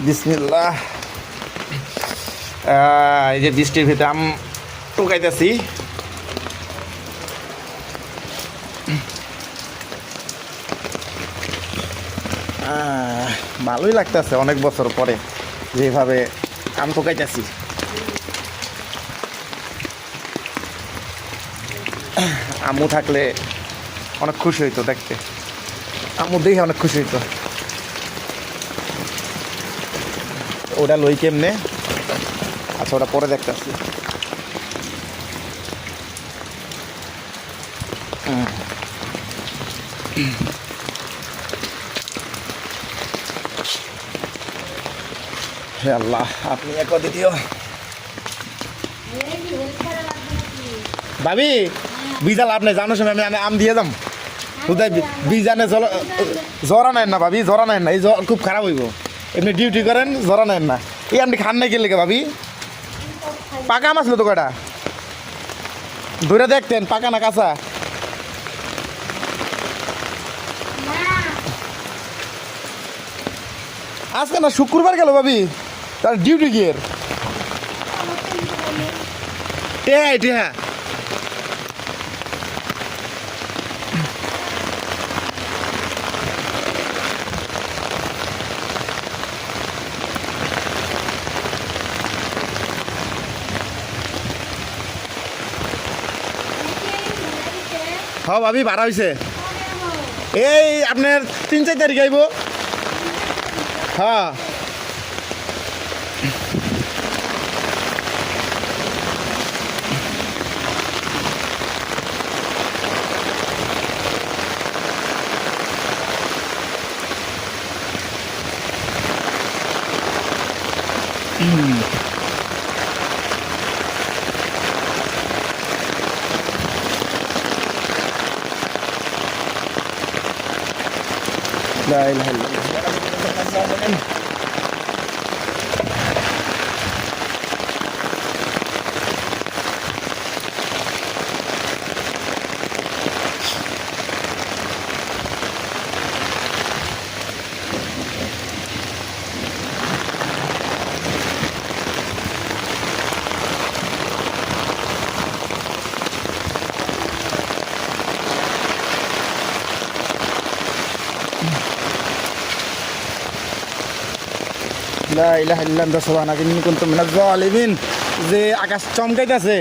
বিসমিল্লাহ। এই যে বৃষ্টির ভিতরে আম টুকাইতেছি। ভালোই লাগতেছে অনেক বছর পরে যেভাবে আম টুকাইতেছি। আম্মু থাকলে অনেক খুশি হইতো দেখতে, আম্মু দেখে অনেক খুশি হইতো। ওটা লই কেমনে? আচ্ছা, ওটা পরে দেখতেছি। হে আল্লাহ, আপনি এক দ্বিতীয় ভাবি বিজা লাভ নেই, জানো সময় আমি আম দিয়ে যাম। কোথায় বিজানে জরা নেন না ভাবি, জরা নেন না, এই খুব খারাপ হইব। এমনি ডিউটি করেন, জরা নেন না। এই আপনি খান নাই গেলে ভাবি? পাকা আম আসলো তো কটা ধরে দেখতেন, পাকা না কাঁচা? আজকে না শুক্রবার গেল ভাবি, তার ডিউটি গিয়ে টেহা টেহা হ্যাঁ ভাবি, ভাড়া হয়েছে। এই আপনার 3-4 তারিখ আইব। হ্যাঁ لا إله إلا الله. লা ইলাহা ইল্লাল্লাহ সুবহানাকা ইন্নী কুনতু মিনাজ জালিমিন। যে আকাশ চমকাইতেছে,